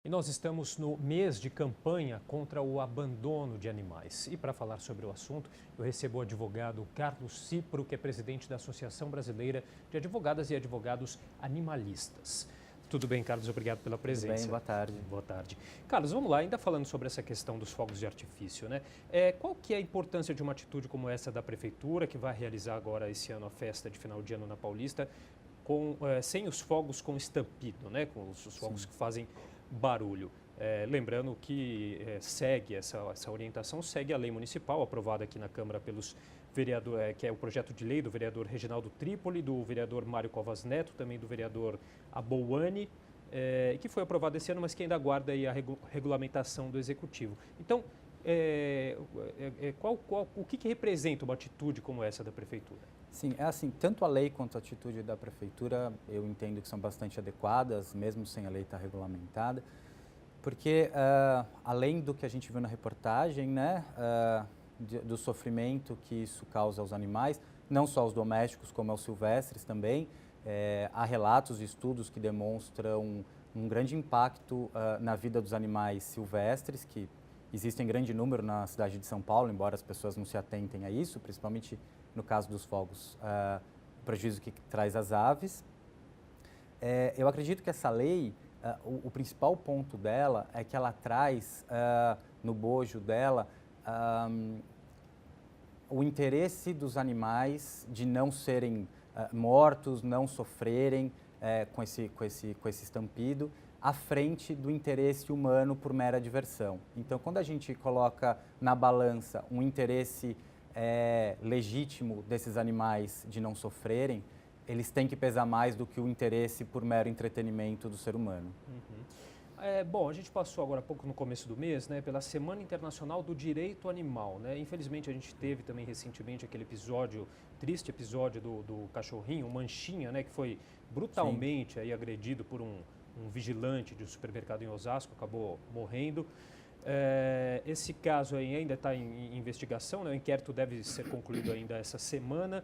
E nós estamos no mês de campanha contra o abandono de animais. E para falar sobre o assunto, eu recebo o advogado Carlos Cipro, que é presidente da Associação Brasileira de Advogadas e Advogados Animalistas. Tudo bem, Carlos? Obrigado pela presença. Tudo bem, boa tarde. Boa tarde. Carlos, vamos lá, ainda falando sobre essa questão dos fogos de artifício, né? Qual que é a importância de uma atitude como essa da Prefeitura, que vai realizar agora esse ano a festa de final de ano na Paulista, sem os fogos com estampido, né? Com os fogos que fazem barulho. Lembrando que segue essa orientação, segue a lei municipal aprovada aqui na Câmara pelos vereadores, que é o projeto de lei do vereador Reginaldo Trípoli, do vereador Mário Covas Neto, também do vereador Abouane, que foi aprovado esse ano, mas que ainda aguarda aí a regulamentação do Executivo. Então, o que representa uma atitude como essa da Prefeitura? Sim, é assim, tanto a lei quanto a atitude da Prefeitura, eu entendo que são bastante adequadas, mesmo sem a lei estar regulamentada, porque além do que a gente viu na reportagem, né, do sofrimento que isso causa aos animais, não só aos domésticos, como aos silvestres também, há relatos e estudos que demonstram um grande impacto na vida dos animais silvestres, que existem em grande número na cidade de São Paulo, embora as pessoas não se atentem a isso, principalmente no caso dos fogos, o prejuízo que traz às aves. Eu acredito que essa lei, o principal ponto dela é que ela traz no bojo dela o interesse dos animais de não serem mortos, não sofrerem com esse estampido, à frente do interesse humano por mera diversão. Então, quando a gente coloca na balança um interesse legítimo desses animais de não sofrerem, eles têm que pesar mais do que o interesse por mero entretenimento do ser humano. Bom, a gente passou agora há pouco no começo do mês, né, pela Semana Internacional do Direito Animal, né? Infelizmente a gente teve também recentemente aquele episódio, triste episódio do cachorrinho, o Manchinha, né, que foi brutalmente aí agredido por um vigilante de um supermercado em Osasco, acabou morrendo. Esse caso aí ainda está em investigação, né? O inquérito deve ser concluído ainda essa semana.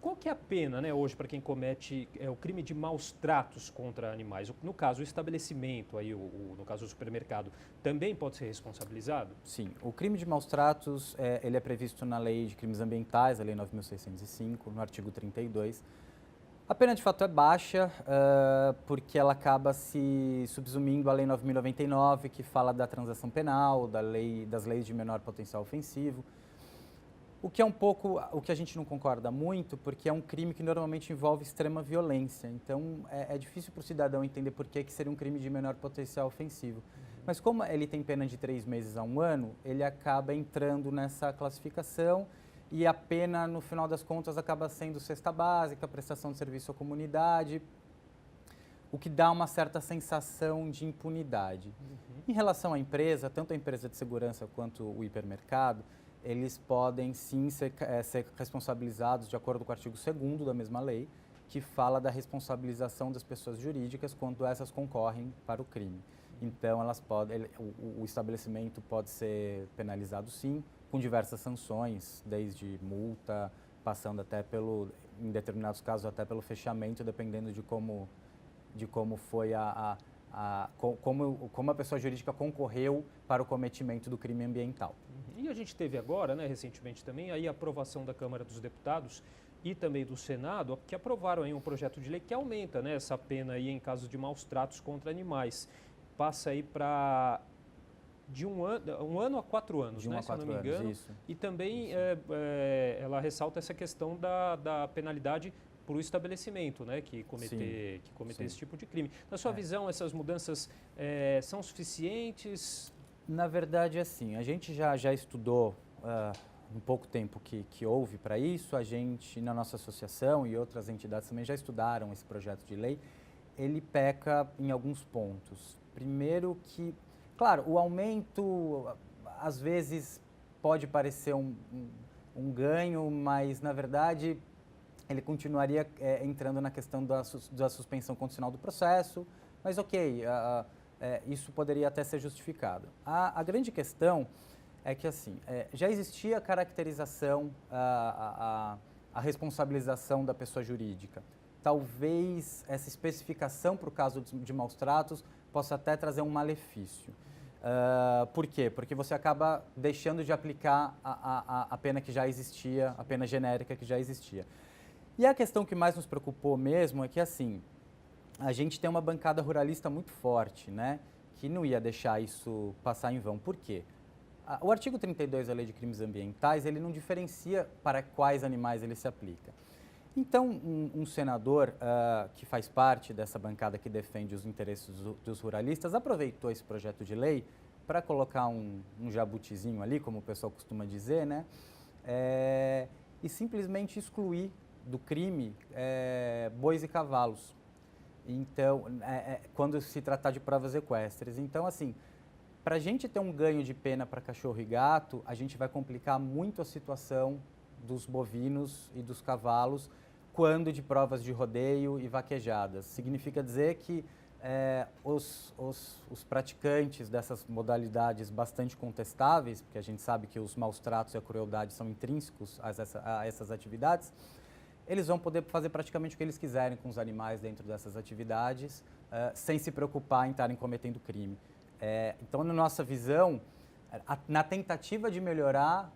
Qual que é a pena, né, hoje para quem comete o crime de maus tratos contra animais? No caso, o estabelecimento, aí, no caso do supermercado, também pode ser responsabilizado? Sim, o crime de maus tratos ele é previsto na Lei de Crimes Ambientais, a Lei 9.605, no artigo 32. A pena de fato é baixa, porque ela acaba se subsumindo à Lei 9.099, que fala da transação penal, das leis de menor potencial ofensivo. O que é um pouco, o que a gente não concorda muito, porque é um crime que normalmente envolve extrema violência. Então, é difícil para o cidadão entender por que seria um crime de menor potencial ofensivo. Mas como ele tem pena de 3 meses a 1 ano, ele acaba entrando nessa classificação e a pena, no final das contas, acaba sendo cesta básica, prestação de serviço à comunidade, o que dá uma certa sensação de impunidade. Em relação à empresa, tanto a empresa de segurança quanto o hipermercado, eles podem sim ser responsabilizados de acordo com o artigo 2º da mesma lei, que fala da responsabilização das pessoas jurídicas quando essas concorrem para o crime. Então, o estabelecimento pode ser penalizado sim, com diversas sanções, desde multa, passando até em determinados casos, até pelo fechamento, dependendo de como foi como a pessoa jurídica concorreu para o cometimento do crime ambiental. E a gente teve agora, né, recentemente também, aí a aprovação da Câmara dos Deputados e também do Senado, que aprovaram aí um projeto de lei que aumenta, né, essa pena aí em caso de maus tratos contra animais. Passa aí para de 1 ano a 4 anos, de 1 né, a 4 se eu não me engano. anos, isso. E também ela ressalta essa questão da penalidade para o estabelecimento, né, que cometer esse tipo de crime. Na sua visão, essas mudanças são suficientes? Na verdade, assim, a gente já estudou um pouco tempo que houve para isso, a gente, na nossa associação e outras entidades também já estudaram esse projeto de lei. Ele peca em alguns pontos. Primeiro que, claro, o aumento às vezes pode parecer um ganho, mas na verdade ele continuaria entrando na questão da suspensão condicional do processo, mas ok, isso poderia até ser justificado. A grande questão é que assim, já existia a caracterização, a responsabilização da pessoa jurídica. Talvez essa especificação para o caso de maus tratos possa até trazer um malefício. Por quê? Porque você acaba deixando de aplicar a pena que já existia, a pena genérica que já existia. E a questão que mais nos preocupou mesmo é que, assim, a gente tem uma bancada ruralista muito forte, né? Que não ia deixar isso passar em vão. Por quê? O artigo 32 da Lei de Crimes Ambientais, ele não diferencia para quais animais ele se aplica. Então, um senador que faz parte dessa bancada que defende os interesses dos ruralistas aproveitou esse projeto de lei para colocar um jabutizinho ali, como o pessoal costuma dizer, né? E simplesmente excluir do crime bois e cavalos. Então, quando se tratar de provas equestres. Então, assim, para a gente ter um ganho de pena para cachorro e gato, a gente vai complicar muito a situação dos bovinos e dos cavalos quando de provas de rodeio e vaquejadas. Significa dizer que os praticantes dessas modalidades bastante contestáveis, porque a gente sabe que os maus tratos e a crueldade são intrínsecos a essas atividades, eles vão poder fazer praticamente o que eles quiserem com os animais dentro dessas atividades, sem se preocupar em estarem cometendo crime. Então, na nossa visão, na tentativa de melhorar,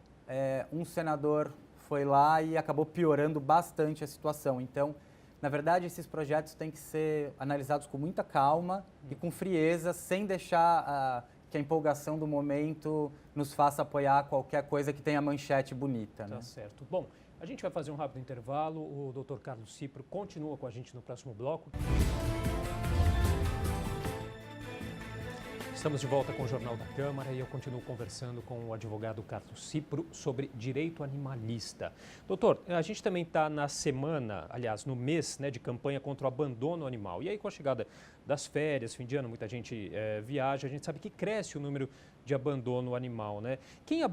um senador foi lá e acabou piorando bastante a situação. Então, na verdade, esses projetos têm que ser analisados com muita calma e com frieza, sem deixar que a empolgação do momento nos faça apoiar qualquer coisa que tenha manchete bonita. Tá né? certo. Bom, a gente vai fazer um rápido intervalo. O Dr. Carlos Cipro continua com a gente no próximo bloco. Estamos de volta com o Jornal da Câmara e eu continuo conversando com o advogado Carlos Cipro sobre direito animalista. Doutor, a gente também está na semana, aliás, no mês, né, de campanha contra o abandono animal. E aí, com a chegada das férias, fim de ano, muita gente viaja, a gente sabe que cresce o número de abandono animal, né? Quem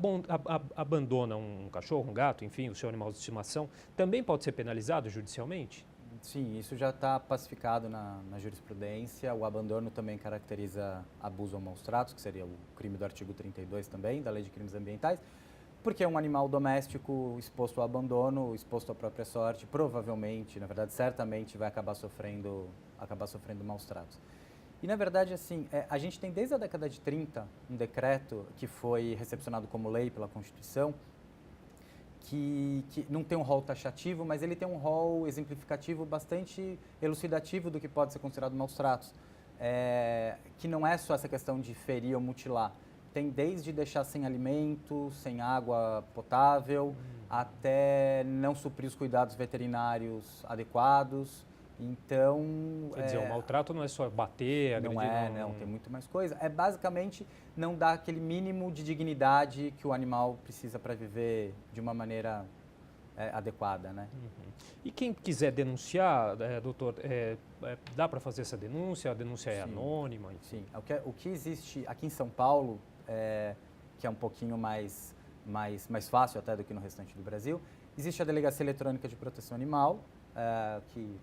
abandona um cachorro, um gato, enfim, o seu animal de estimação, também pode ser penalizado judicialmente? Sim, isso já está pacificado na jurisprudência. O abandono também caracteriza abuso ou maus tratos, que seria o crime do artigo 32 também, da Lei de Crimes Ambientais, porque é um animal doméstico exposto ao abandono, exposto à própria sorte, provavelmente, na verdade, certamente vai acabar sofrendo maus tratos. E, na verdade, assim, a gente tem desde a década de 30 um decreto que foi recepcionado como lei pela Constituição, que não tem um rol taxativo, mas ele tem um rol exemplificativo bastante elucidativo do que pode ser considerado maus tratos. Que não é só essa questão de ferir ou mutilar. Tem desde deixar sem alimento, sem água potável, até não suprir os cuidados veterinários adequados. Então... Quer dizer, o maltrato não é só bater, agredir... Não, tem muito mais coisa. É basicamente não dar aquele mínimo de dignidade que o animal precisa para viver de uma maneira adequada, né? Uhum. E quem quiser denunciar, doutor, dá para fazer essa denúncia? A denúncia é anônima? Sim. O que existe aqui em São Paulo, que é um pouquinho mais fácil até do que no restante do Brasil, existe a Delegacia Eletrônica de Proteção Animal, que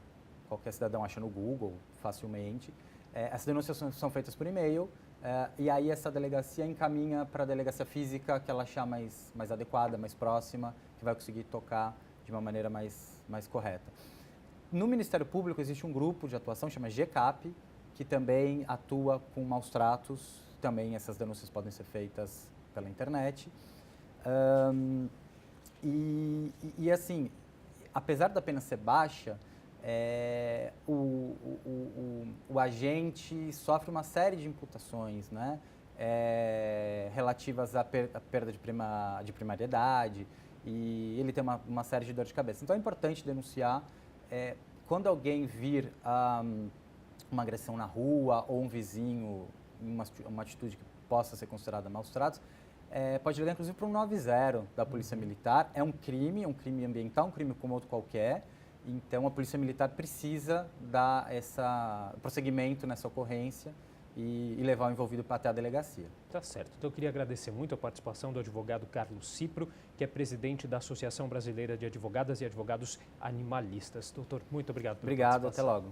qualquer cidadão acha no Google facilmente. Essas denúncias são feitas por e-mail e aí essa delegacia encaminha para a delegacia física que ela achar mais adequada, mais próxima, que vai conseguir tocar de uma maneira mais correta. No Ministério Público existe um grupo de atuação, chama GCAP, que também atua com maus tratos. Também essas denúncias podem ser feitas pela internet. E assim, apesar da pena ser baixa, o agente sofre uma série de imputações, né? Relativas à perda de primariedade, e ele tem uma série de dor de cabeça. Então é importante denunciar. Quando alguém vir uma agressão na rua ou um vizinho, uma atitude que possa ser considerada maus tratos, pode ligar inclusive para o 190 da Polícia Militar. É um crime ambiental, um crime como outro qualquer. Então, a Polícia Militar precisa dar prosseguimento nessa ocorrência e levar o envolvido até a delegacia. Tá certo. Então, eu queria agradecer muito a participação do advogado Carlos Cipro, que é presidente da Associação Brasileira de Advogadas e Advogados Animalistas. Doutor, muito obrigado pela participação. Obrigado, até logo.